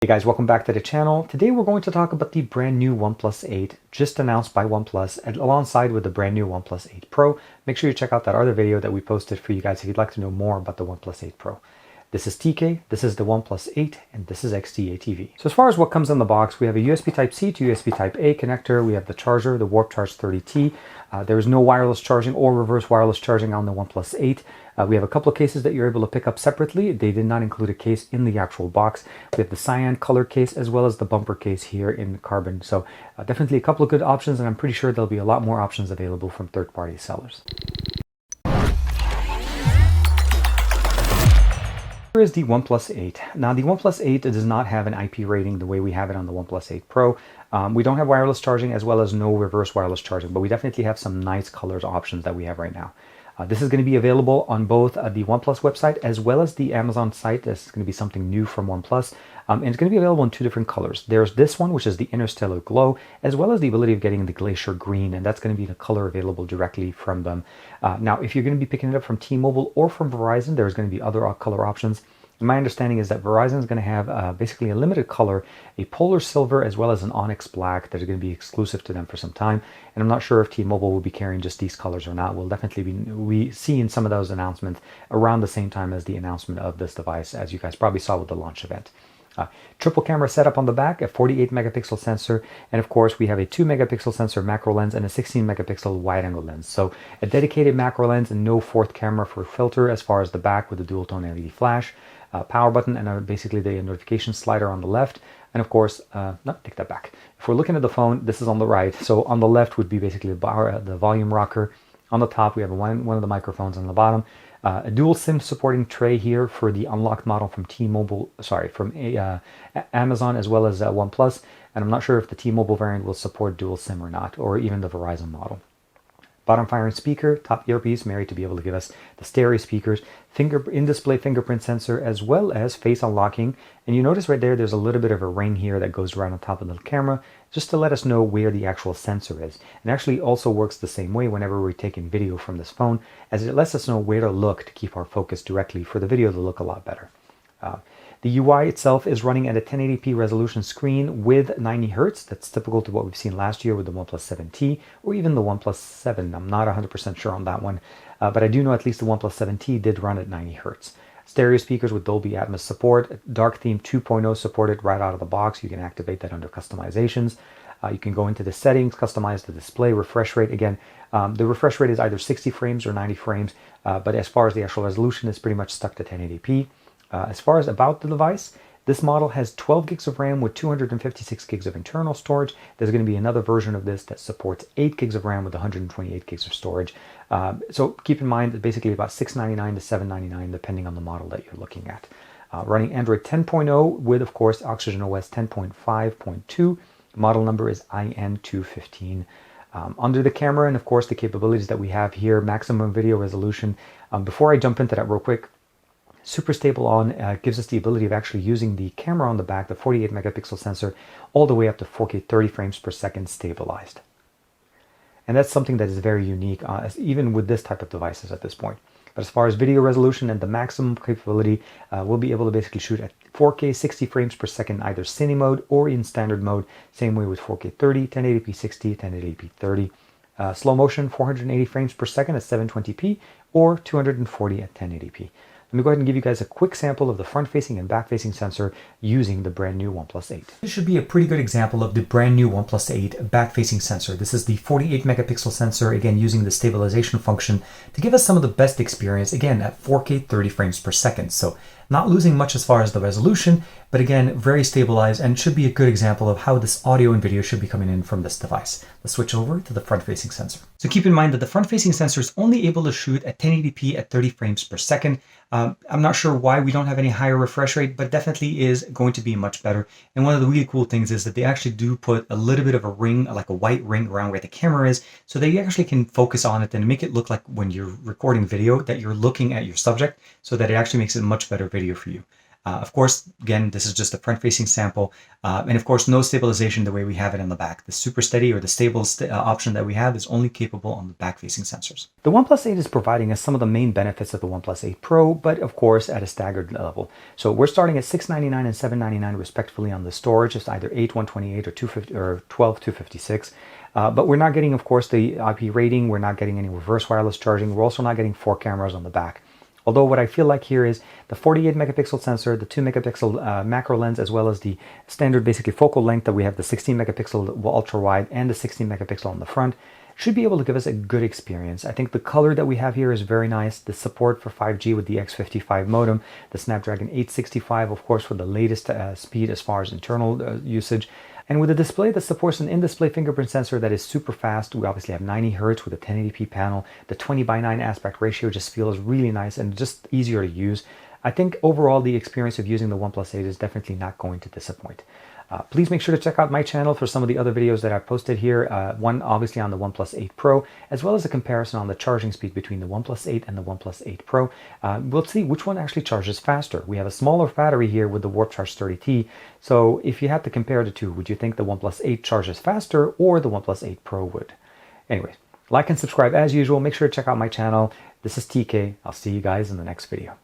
Hey guys, welcome back to the channel. Today we're going to talk about the brand new OnePlus 8 just announced by OnePlus and alongside with the brand new OnePlus 8 Pro. Make sure you check out that other video that we posted for you guys if you'd like to know more about the OnePlus 8 Pro. This is TK, this is the OnePlus 8, and this is XDA TV. So as far as what comes in the box, we have a USB Type-C to USB Type-A connector. We have the charger, the Warp Charge 30T. There is no wireless charging or reverse wireless charging on the OnePlus 8. We have a couple of cases that you're able to pick up separately. They did not include a case in the actual box. We have the cyan color case as well as the bumper case here in carbon. So definitely a couple of good options, and I'm pretty sure there'll be a lot more options available from third-party sellers. Here is the OnePlus 8. Now the OnePlus 8 does not have an IP rating the way we have it on the OnePlus 8 Pro. We don't have wireless charging as well as no reverse wireless charging, but we definitely have some nice colors options that we have right now. This is going to be available on both the OnePlus website as well as the Amazon site. This is going to be something new from OnePlus. And it's going to be available in two different colors. There's this one, which is the Interstellar Glow, as well as the ability of getting the Glacier Green, and that's going to be the color available directly from them. Now, if you're going to be picking it up from T-Mobile or from Verizon, there's going to be other color options. My understanding is that Verizon is going to have basically a limited color, a polar silver, as well as an onyx black that are going to be exclusive to them for some time. And I'm not sure if T-Mobile will be carrying just these colors or not. We'll definitely be seeing some of those announcements around the same time as the announcement of this device, as you guys probably saw with the launch event. Triple camera setup on the back, a 48 megapixel sensor, and of course we have a 2 megapixel sensor macro lens and a 16 megapixel wide angle lens. So a dedicated macro lens and no fourth camera for filter as far as the back with the dual tone LED flash. Power button and basically the notification slider on the left, and of course take that back. If we're looking at the phone, this is on the right, so on the left would be basically the volume rocker. On the top we have one of the microphones. On the bottom a dual SIM supporting tray here for the unlocked model from Amazon as well as OnePlus, and I'm not sure if the T-Mobile variant will support dual SIM or not, or even the Verizon model. Bottom firing speaker, top earpiece married to be able to give us the stereo speakers, in-display fingerprint sensor, as well as face unlocking. And you notice right there's a little bit of a ring here that goes right on top of the camera, just to let us know where the actual sensor is. And actually also works the same way whenever we're taking video from this phone, as it lets us know where to look to keep our focus directly for the video to look a lot better. The UI itself is running at a 1080p resolution screen with 90 Hz. That's typical to what we've seen last year with the OnePlus 7T or even the OnePlus 7. I'm not 100% sure on that one, but I do know at least the OnePlus 7T did run at 90 Hz. Stereo speakers with Dolby Atmos support, Dark Theme 2.0 supported right out of the box. You can activate that under customizations. You can go into the settings, customize the display, refresh rate. Again, the refresh rate is either 60 frames or 90 frames, but as far as the actual resolution, it's pretty much stuck to 1080p. As far as about the device, this model has 12 gigs of RAM with 256 gigs of internal storage. There's going to be another version of this that supports 8 gigs of RAM with 128 gigs of storage. So keep in mind that basically about $699 to $799 depending on the model that you're looking at. Running Android 10.0 with, of course, Oxygen OS 10.5.2. Model number is IN215. Under the camera and, of course, the capabilities that we have here, maximum video resolution. Before I jump into that real quick, Super Stable On gives us the ability of actually using the camera on the back, the 48 megapixel sensor, all the way up to 4K 30 frames per second stabilized. And that's something that is very unique, even with this type of devices at this point. But as far as video resolution and the maximum capability, we'll be able to basically shoot at 4K 60 frames per second, either Cine mode or in standard mode. Same way with 4K 30, 1080p 60, 1080p 30. Slow motion 480 frames per second at 720p or 240 at 1080p. Let me go ahead and give you guys a quick sample of the front-facing and back-facing sensor using the brand new OnePlus 8. This should be a pretty good example of the brand new OnePlus 8 back-facing sensor. This is the 48 megapixel sensor, again using the stabilization function to give us some of the best experience, again at 4K 30 frames per second. So not losing much as far as the resolution, but again, very stabilized, and should be a good example of how this audio and video should be coming in from this device. Let's switch over to the front-facing sensor. So keep in mind that the front-facing sensor is only able to shoot at 1080p at 30 frames per second. I'm not sure why we don't have any higher refresh rate, but definitely is going to be much better. And one of the really cool things is that they actually do put a little bit of a ring, like a white ring around where the camera is, so that you actually can focus on it and make it look like when you're recording video that you're looking at your subject, so that it actually makes it much better video for you. Of course, again, this is just a front-facing sample, and of course, no stabilization the way we have it on the back. The super steady or the stable option that we have is only capable on the back-facing sensors. The OnePlus 8 is providing us some of the main benefits of the OnePlus 8 Pro, but of course at a staggered level. So we're starting at $699 and $799 respectively on the storage. It's either 8 128 or 250 or 12 256. But we're not getting, of course, the IP rating. We're not getting any reverse wireless charging. We're also not getting 4 cameras on the back. Although what I feel like here is the 48 megapixel sensor, the 2 megapixel macro lens, as well as the standard basically focal length that we have, the 16 megapixel ultra wide and the 16 megapixel on the front, should be able to give us a good experience. I think the color that we have here is very nice. The support for 5G with the X55 modem, the Snapdragon 865, of course, for the latest speed as far as internal usage. And with a display that supports an in-display fingerprint sensor that is super fast, we obviously have 90 Hz with a 1080p panel. The 20:9 aspect ratio just feels really nice and just easier to use. I think overall the experience of using the OnePlus 8 is definitely not going to disappoint. Please make sure to check out my channel for some of the other videos that I've posted here. One obviously on the OnePlus 8 Pro, as well as a comparison on the charging speed between the OnePlus 8 and the OnePlus 8 Pro. We'll see which one actually charges faster. We have a smaller battery here with the Warp Charge 30T. So if you had to compare the two, would you think the OnePlus 8 charges faster or the OnePlus 8 Pro would? Anyways, like and subscribe as usual. Make sure to check out my channel. This is TK. I'll see you guys in the next video.